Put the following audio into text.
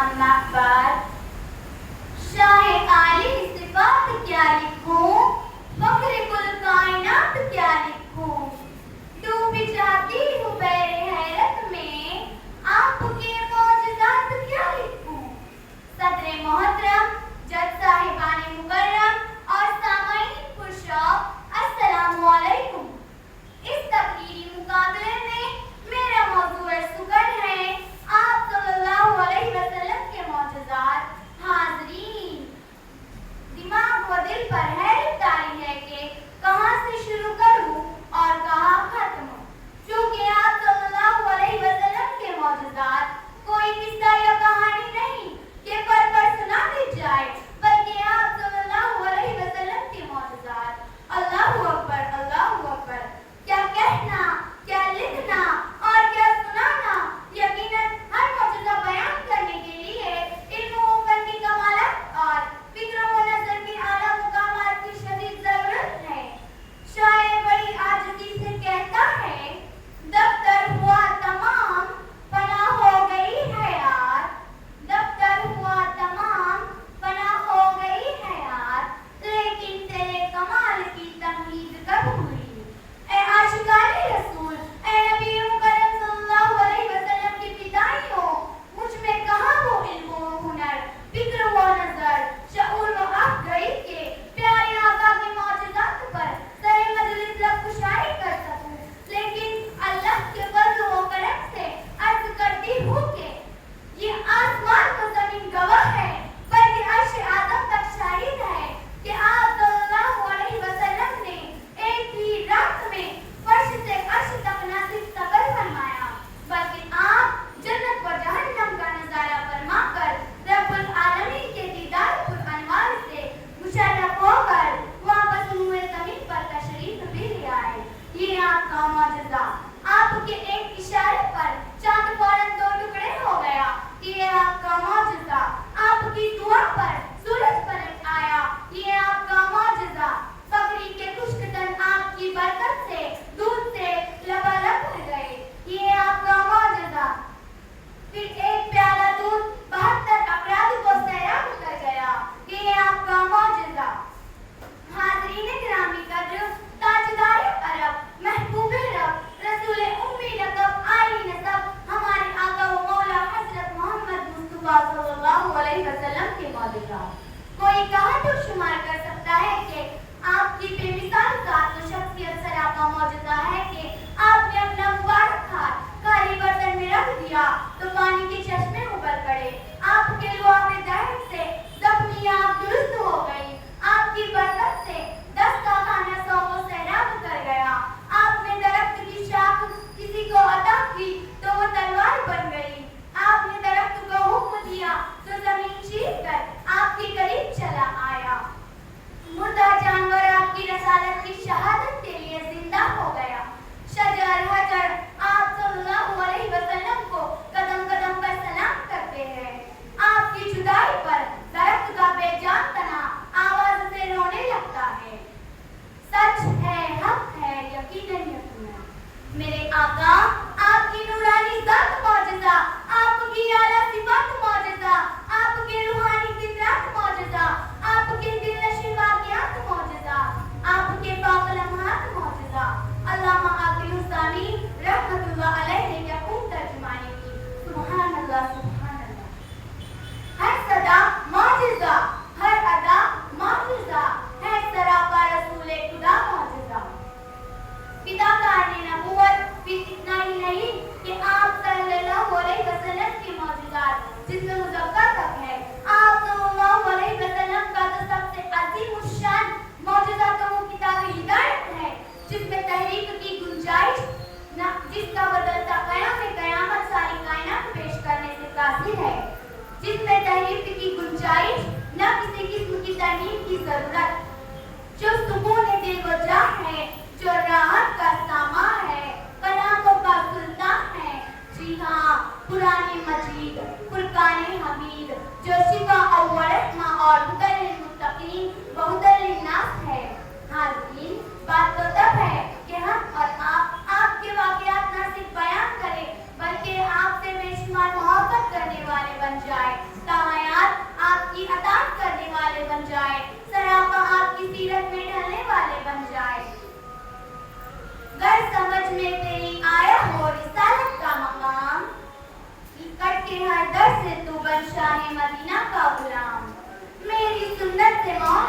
अम्मा बाद शाहे आली सिफात क्या लिखूं, फख्र कुल कायनात क्या लिखूं, डूब जाती हूँ बहरे हैरत में, आपके मौजज़ात क्या लिखूं। सदरे मोहतरम, जज साहिबाने मुकर्रम और सामाईन खुशौक, अस्सलामु अलैकुम। इस तकरीरी मुकाबले में मेरा मौज़ू सुगन है आप सल्लल्लाहु अलैहि वसल्लम के मौजज़ात। हाज़रीन, दिमाग व दिल पर हैरत तारी है कि कहाँ से शुरू करूँ और कहाँ खत्म। चूँकि आप सल्लल्लाहु अलैहि वसल्लम के मौजज़ात कोई किस्सा या कहानी नहीं कि पर सुना दी जाए, बल्कि आप सल्लल्लाहु अलैहि वसल्लम के मौजज़ात। अल्लाहु अकबर, अल्लाहु अकबर। क्या कहना, क्या लिखना और क्या सुनाना। यकीनन हर मौजूदा बयान करने के लिए इल्म व फन की कमालत और फिक्र व नज़र की आला मुकामात की शदीद ज़रूरत है। शायर बड़ी आजिज़ी से कहता है, दफ्तर हुआ तमाम, फना हो गई है यार। दफ्तर हुआ तमाम, फना हो गई है यार, लेकिन तेरे कमाल की तमहीद कब हुई। ए आशिकाने रसूल, ए नबी मुकर्रम सल्लल्लाहु अलैहि वसल्लम की फिदाइयों, मुझ में कहाँ वो इल्म व हुनर, फिक्र व नज़र, शऊर व अक़ल के प्यारे आका के मौजज़ात पर सही मजलिस लबकुशाई कर सकूं। लेकिन अल्लाह के फज़्ल व करम से अर्ज़ करती हूँ कि ये आसमान तो ज़मीन गवाह है, बल्कि अर्श आज़म तक शाहिद है कि आप सल्लल्लाहु अलैहि वसल्लम ने एक ही रात में फर्श से अर्श तक न सिर्फ सफर फरमाया, बल्कि आप जन्नत व जहन्नम का नज़ारा फरमाकर रब्बुल आलमीन के दीदार पुर अनवार से मुशर्रफ होकर वापस हुए ज़मीन पर तशरीफ भी ले आए। ये आपका मौजज़ा, आपके एक इशारे पर चाँद फौरन दो टुकड़े हो गया। ये आपका मौजज़ा, आपकी दुआ पर सूरज पलट आया। ये आपका मौजज़ा, बकरी के खुश्क तन आपकी बरकत से दूध से लबालब भर गए। ये आपका मौजज़ा, फिर एक प्याला दूध 72 अफराद को सैराब कर गया। ये आपका मौजज़ा। हाज़रीन गिरामी कद्र, ताजदार अरब, महबूब रब, रसूल उम्मी लक़ब, आली नसब, हमारे आका व मौला हज़रत मोहम्मद मुस्तफ़ा सल्लल्लाहु अलैहि वसल्लम के मौजज़ा। कोई कहाँ तक शुमार कर सकता है कि आपकी बेमिसाल ज़ात व शख्सियत सरापा मौजज़ा है कि आपने अपना मुबारक हाथ खाली बर्तन में रख दिया तो पानी के चश्मे उबल पड़े। आपके लुआबे दहर से ज़ख्मी आँख दुरुस्त हो गई। आपकी बरकत से 10 का खाना 100 को सैराब कर गया। आपने दरख्त की शाख किसी को अता की तो वो तलवार बन गई। आपने दरख्त को हुक्म दिया तो ज़मीन चीर कर आपके करीब चला आया। मुर्दा जानवर आपकी रसालत की शहादत के लिए जिंदा हो गया। शजर हजर आप सल्लल्लाहु अलैहि वसल्लम को कदम कदम पर सलाम करते हैं। आपकी जुदाई पर दरख्त का बेजान तना आवाज से रोने लगता है। सच है, हक है, यकीनन यकीनन। मेरे आका, आपकी नूरानी ज़ात मौजज़ा, आपकी आला सिफ़ात मौजज़ा, आपके रूहानी क़िदरत मौजज़ा, आपके दिलनशीं वाक़ियात मौजज़ा, आपके पाक लम्हात मौजज़ा। अल्लामा आकिल उस्तानी रहमतुल्लाह अलैह ने यकूम तर्जुमानी की। सुभान अल्लाह, सुभान अल्लाह। हर सदा मौजज़ा, हर अदा मौजज़ा है, सरापा रसूल खुदा मौजज़ा। पिताकार ने नबूवत फिर इतना ही नहीं कि आप सल्लल्लाहु अलैहि वसल्लम के मौजज़ात जिसमें मुज़क्कर तक है। आप सल्लल्लाहु अलैहि वसल्लम का तो सबसे अज़ीमुश्शान मौजज़ा तो वो किताब हिदायत है, जिसमें तहरीक की गुंजाइश न, जिसका बदलता क़यामत सारी कायनात पेश करने से कासिर है, जिसमें तहरीक की गुंजाइश न किसी किस्म की तरमीम की ज़रूरत, जो सुकून दिल व जान है, जो राहत का सामा है, कलामों का सुल्तान है। जी हाँ, कुरान मजीद, फुरकान हमीद, जो शिफा और रहमा और हुदल लिल मुत्तकीन व हुदल लिन्नास है। हाज़रीन, बात तो तब है कि हम और आप आपके वाक़ियात न सिर्फ बयान करें, बल्कि आपसे बेशुमार मोहब्बत करने वाले बन जाए। شاہ مدینہ کا غلام، میری سنت سے محبت